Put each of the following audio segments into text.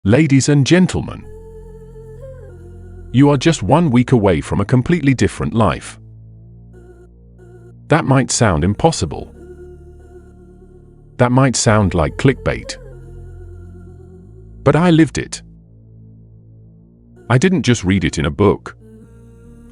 Ladies and gentlemen, you are just 1 week away from a completely different life. That might sound impossible. That might sound like clickbait. But I lived it. I didn't just read it in a book.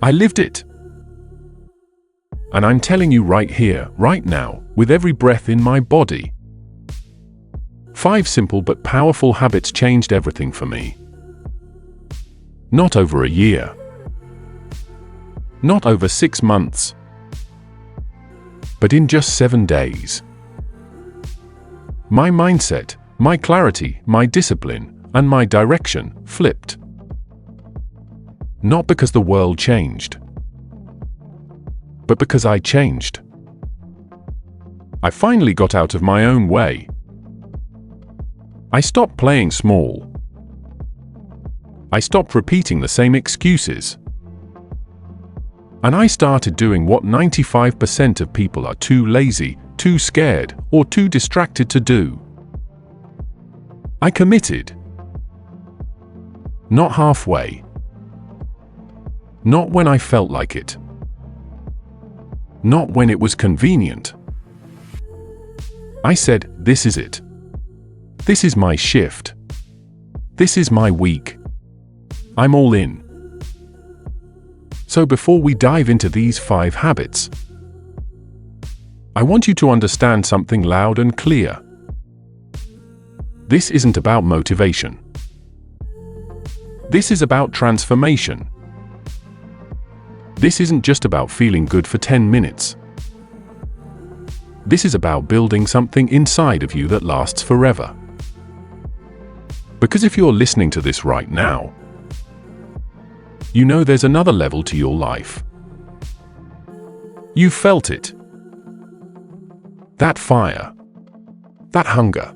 I lived it. And I'm telling you right here, right now, with every breath in my body. 5 simple but powerful habits changed everything for me. Not over a year. Not over 6 months. But in just 7 days. My mindset, my clarity, my discipline, and my direction flipped. Not because the world changed, but because I changed. I finally got out of my own way. I stopped playing small. I stopped repeating the same excuses. And I started doing what 95% of people are too lazy, too scared, or too distracted to do. I committed. Not halfway. Not when I felt like it. Not when it was convenient. I said, this is it. This is my shift. This is my week. I'm all in. So before we dive into these 5 habits, I want you to understand something loud and clear. This isn't about motivation. This is about transformation. This isn't just about feeling good for 10 minutes. This is about building something inside of you that lasts forever. Because if you're listening to this right now, you know there's another level to your life. You felt it. That fire. That hunger.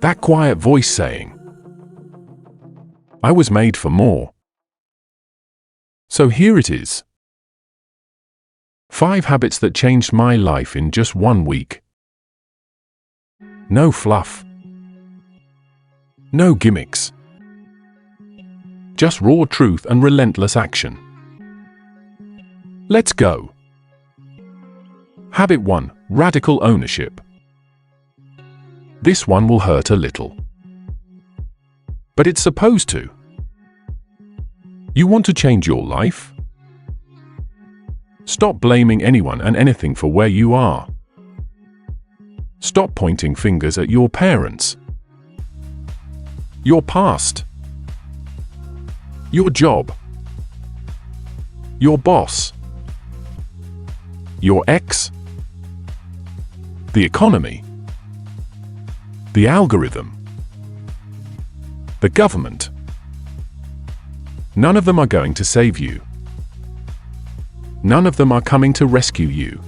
That quiet voice saying, I was made for more. So here it is. 5 habits that changed my life in just 1 week. No fluff. No gimmicks. Just raw truth and relentless action. Let's go. Habit 1. Radical ownership. This one will hurt a little. But it's supposed to. You want to change your life? Stop blaming anyone and anything for where you are. Stop pointing fingers at your parents, your past, your job, your boss, your ex, the economy, the algorithm, the government. None of them are going to save you. None of them are coming to rescue you.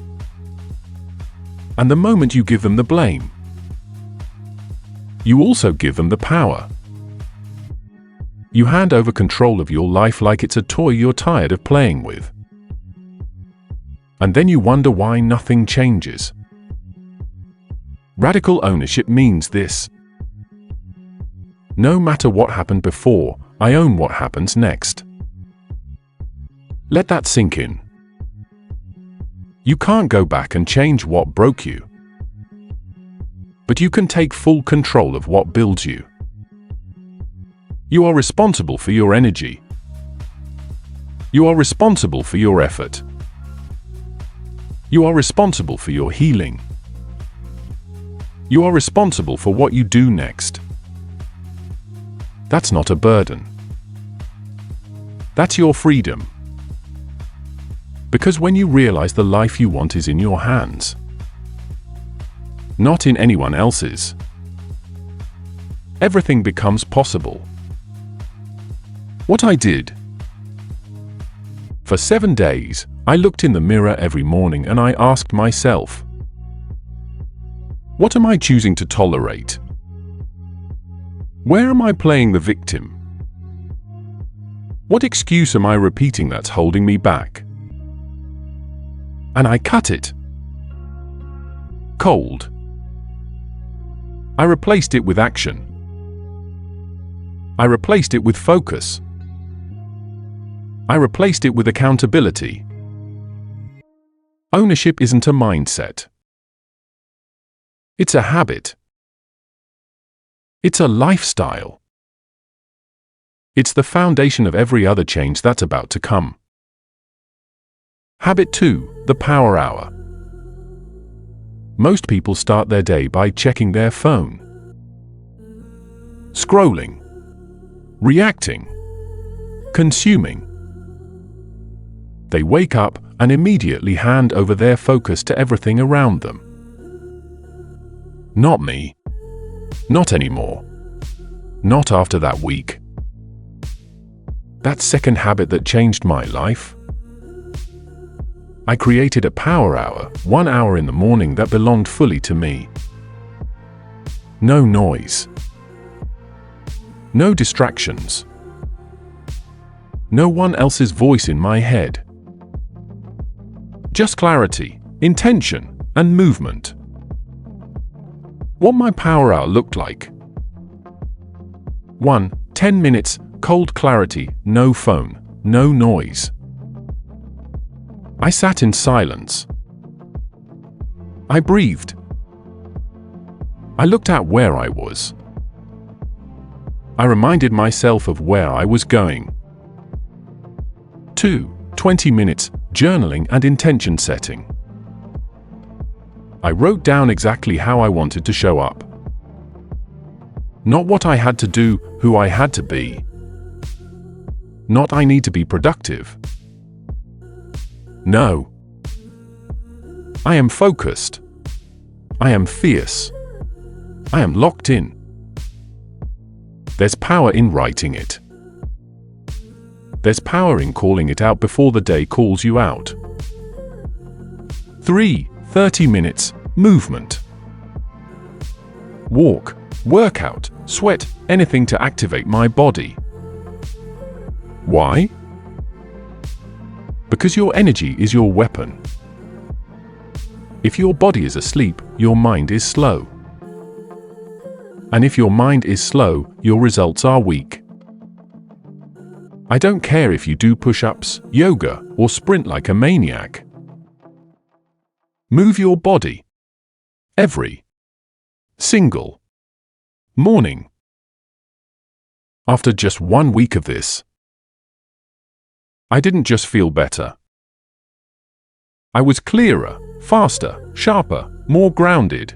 And the moment you give them the blame, you also give them the power. You hand over control of your life like it's a toy you're tired of playing with. And then you wonder why nothing changes. Radical ownership means this. No matter what happened before, I own what happens next. Let that sink in. You can't go back and change what broke you. But you can take full control of what builds you. You are responsible for your energy. You are responsible for your effort. You are responsible for your healing. You are responsible for what you do next. That's not a burden. That's your freedom. Because when you realize the life you want is in your hands, not in anyone else's, everything becomes possible. What I did. For 7 days, I looked in the mirror every morning and I asked myself, what am I choosing to tolerate? Where am I playing the victim? What excuse am I repeating that's holding me back? And I cut it. Cold. I replaced it with action. I replaced it with focus. I replaced it with accountability. Ownership isn't a mindset. It's a habit. It's a lifestyle. It's the foundation of every other change that's about to come. Habit 2, the power hour. Most people start their day by checking their phone. Scrolling. Reacting. Consuming. They wake up and immediately hand over their focus to everything around them. Not me. Not anymore. Not after that week. That second habit that changed my life. I created a power hour, 1 hour in the morning that belonged fully to me. No noise. No distractions. No one else's voice in my head. Just clarity, intention, and movement. What my power hour looked like. 1. 10 minutes, cold clarity, no phone, no noise. I sat in silence. I breathed. I looked at where I was. I reminded myself of where I was going. 2. 20 minutes, journaling and intention setting. I wrote down exactly how I wanted to show up. Not what I had to do, who I had to be. Not I need to be productive. No. I am focused. I am fierce. I am locked in. There's power in writing it. There's power in calling it out before the day calls you out. 3. 30 minutes, movement. Walk, workout, sweat, anything to activate my body. Why? Because your energy is your weapon. If your body is asleep, your mind is slow. And if your mind is slow, your results are weak. I don't care if you do push-ups, yoga, or sprint like a maniac. Move your body. Every single morning. After just 1 week of this, I didn't just feel better. I was clearer, faster, sharper, more grounded.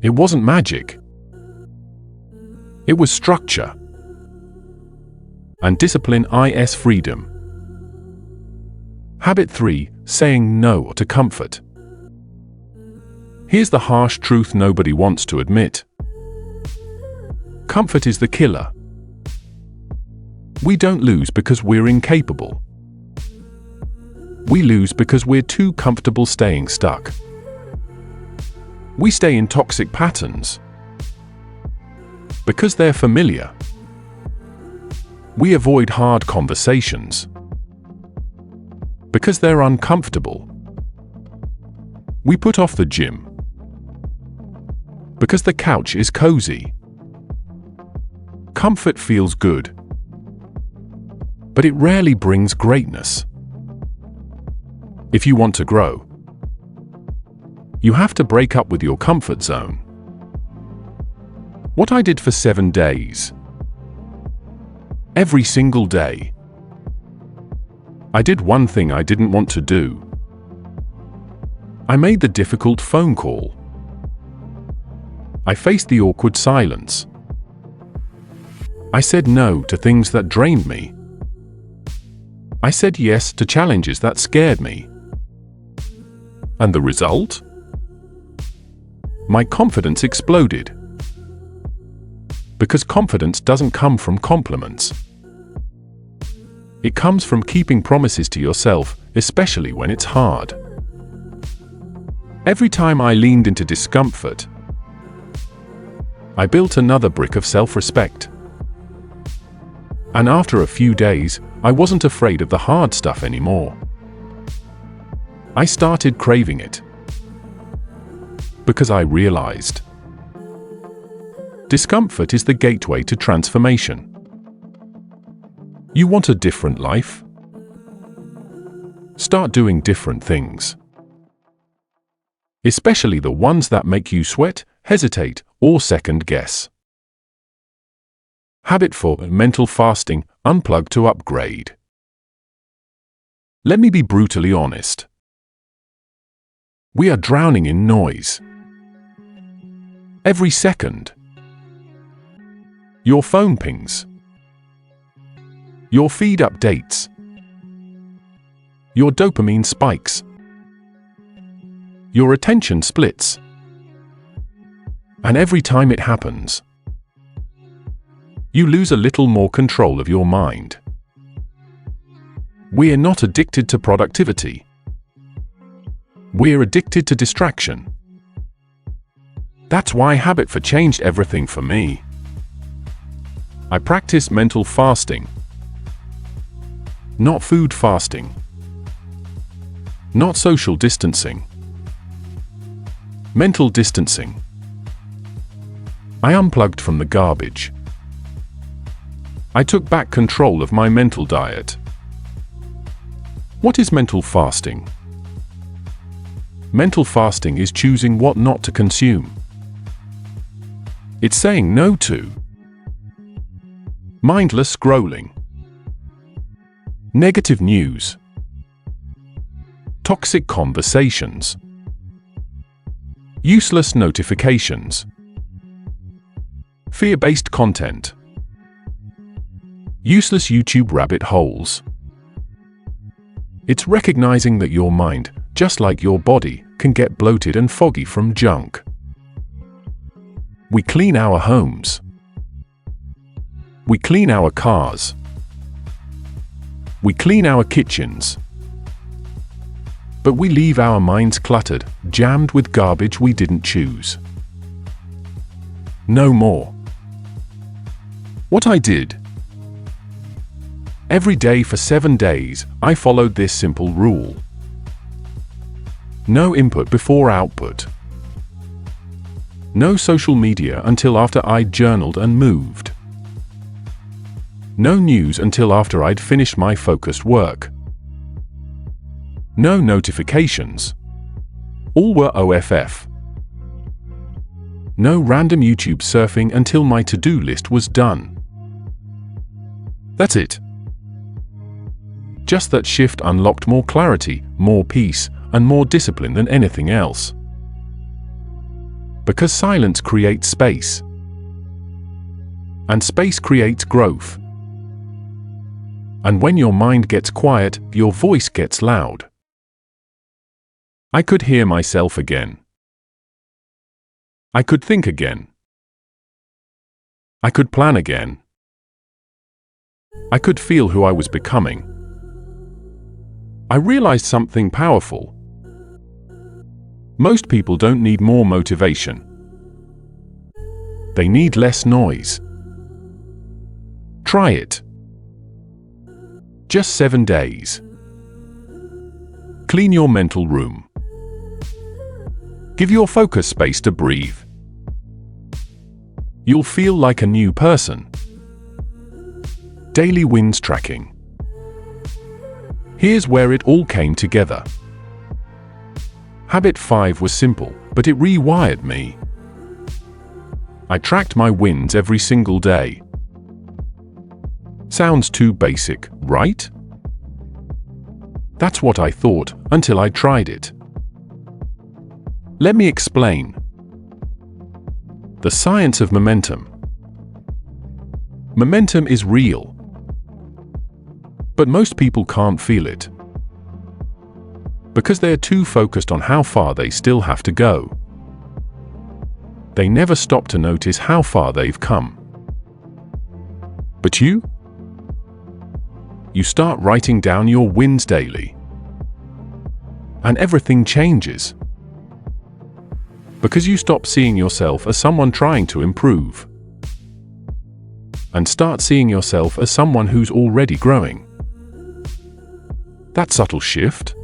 It wasn't magic. It was structure. And discipline is freedom. Habit 3, saying no to comfort. Here's the harsh truth nobody wants to admit. Comfort is the killer. We don't lose because we're incapable. We lose because we're too comfortable staying stuck. We stay in toxic patterns because they're familiar. We avoid hard conversations because they're uncomfortable. We put off the gym because the couch is cozy. Comfort feels good, but it rarely brings greatness. If you want to grow, you have to break up with your comfort zone. What I did for 7 days. Every single day. I did one thing I didn't want to do. I made the difficult phone call. I faced the awkward silence. I said no to things that drained me. I said yes to challenges that scared me. And the result? My confidence exploded. Because confidence doesn't come from compliments. It comes from keeping promises to yourself, especially when it's hard. Every time I leaned into discomfort, I built another brick of self-respect. And after a few days, I wasn't afraid of the hard stuff anymore. I started craving it. Because I realized Discomfort is the gateway to transformation. You want a different life? Start doing different things. Especially the ones that make you sweat, hesitate, or second guess. Habit 4: mental fasting, unplug to upgrade. Let me be brutally honest. We are drowning in noise. Every second. Your phone pings. Your feed updates. Your dopamine spikes. Your attention splits. And every time it happens, you lose a little more control of your mind. We're not addicted to productivity. We're addicted to distraction. That's why Habit 4 changed everything for me. I practice mental fasting. Not food fasting. Not social distancing. Mental distancing. I unplugged from the garbage. I took back control of my mental diet. What is mental fasting? Mental fasting is choosing what not to consume. It's saying no to mindless scrolling, negative news, toxic conversations, useless notifications, fear-based content, useless YouTube rabbit holes. It's recognizing that your mind, just like your body, can get bloated and foggy from junk. We clean our homes. We clean our cars. We clean our kitchens. But we leave our minds cluttered, jammed with garbage we didn't choose. No more. What I did. Every day for 7 days, I followed this simple rule. No input before output. No social media until after I'd journaled and moved. No news until after I'd finished my focused work. No notifications. All were OFF. No random YouTube surfing until my to-do list was done. That's it. Just that shift unlocked more clarity, more peace, and more discipline than anything else. Because silence creates space. And space creates growth. And when your mind gets quiet, your voice gets loud. I could hear myself again. I could think again. I could plan again. I could feel who I was becoming. I realized something powerful. Most people don't need more motivation. They need less noise. Try it. Just 7 days. Clean your mental room. Give your focus space to breathe. You'll feel like a new person. Daily wins tracking. Here's where it all came together. Habit 5 was simple, but it rewired me. I tracked my wins every single day. Sounds too basic, right? That's what I thought, until I tried it. Let me explain. The science of momentum. Momentum is real. But most people can't feel it. Because they're too focused on how far they still have to go. They never stop to notice how far they've come. But you? You start writing down your wins daily. And everything changes. Because you stop seeing yourself as someone trying to improve. And start seeing yourself as someone who's already growing. That subtle shift?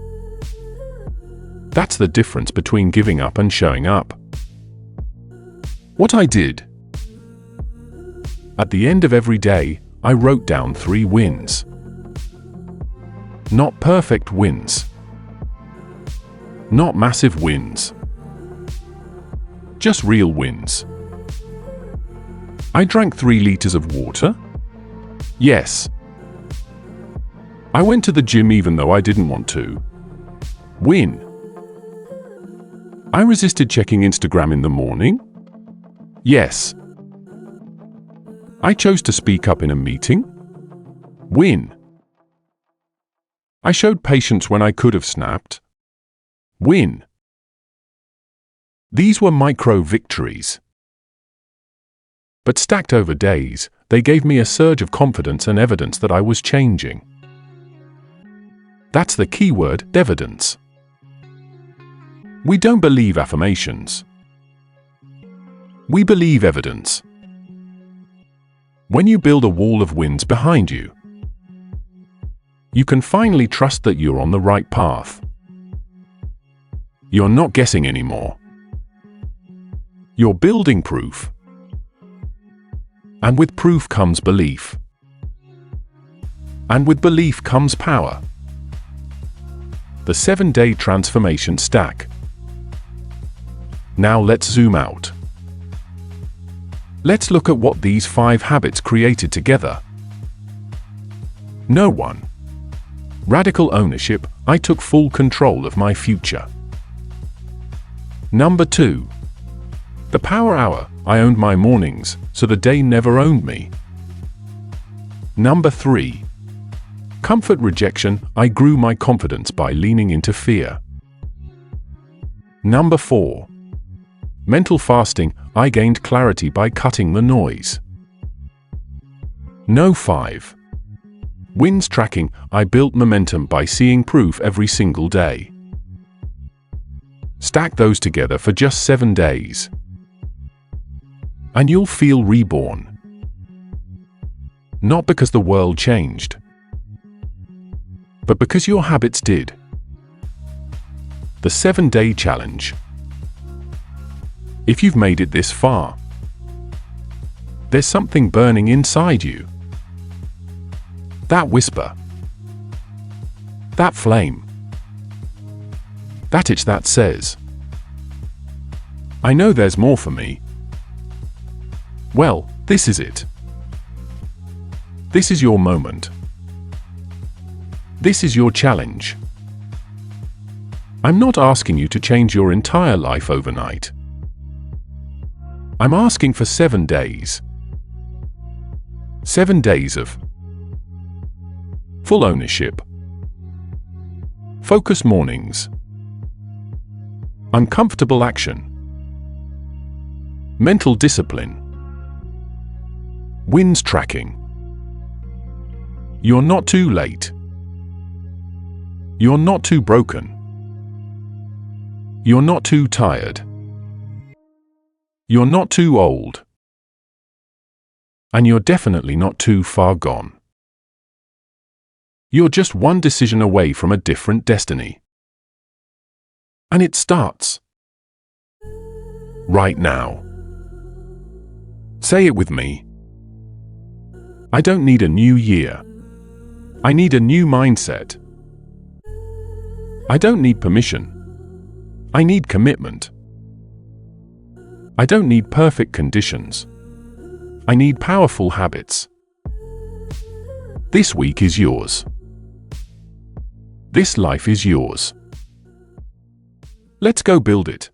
That's the difference between giving up and showing up. What I did. At the end of every day, I wrote down 3 wins. Not perfect wins. Not massive wins. Just real wins. I drank 3 liters of water? Yes. I went to the gym even though I didn't want to. Win. I resisted checking Instagram in the morning? Yes. I chose to speak up in a meeting? Win. I showed patience when I could have snapped? Win. These were micro victories. But stacked over days, they gave me a surge of confidence and evidence that I was changing. That's the key word, evidence. We don't believe affirmations. We believe evidence. When you build a wall of wins behind you, you can finally trust that you're on the right path. You're not guessing anymore. You're building proof. And with proof comes belief. And with belief comes power. The 7-day transformation stack. Now let's zoom out. Let's look at what these 5 habits created together. No one. Radical ownership, I took full control of my future. Number 2. The power hour, I owned my mornings, so the day never owned me. Number 3. Comfort rejection, I grew my confidence by leaning into fear. Number 4. Mental fasting, I gained clarity by cutting the noise. No 5. Wins tracking, I built momentum by seeing proof every single day. Stack those together for just 7 days. And you'll feel reborn. Not because the world changed, but because your habits did. The 7-day challenge. If you've made it this far, there's something burning inside you. That whisper. That flame. That itch that says, I know there's more for me. Well, this is it. This is your moment. This is your challenge. I'm not asking you to change your entire life overnight. I'm asking for 7 days. 7 days of full ownership, focus mornings, uncomfortable action, mental discipline, wins tracking. You're not too late. You're not too broken. You're not too tired. You're not too old. And you're definitely not too far gone. You're just one decision away from a different destiny. And it starts right now. Say it with me. I don't need a new year. I need a new mindset. I don't need permission. I need commitment. I don't need perfect conditions. I need powerful habits. This week is yours. This life is yours. Let's go build it.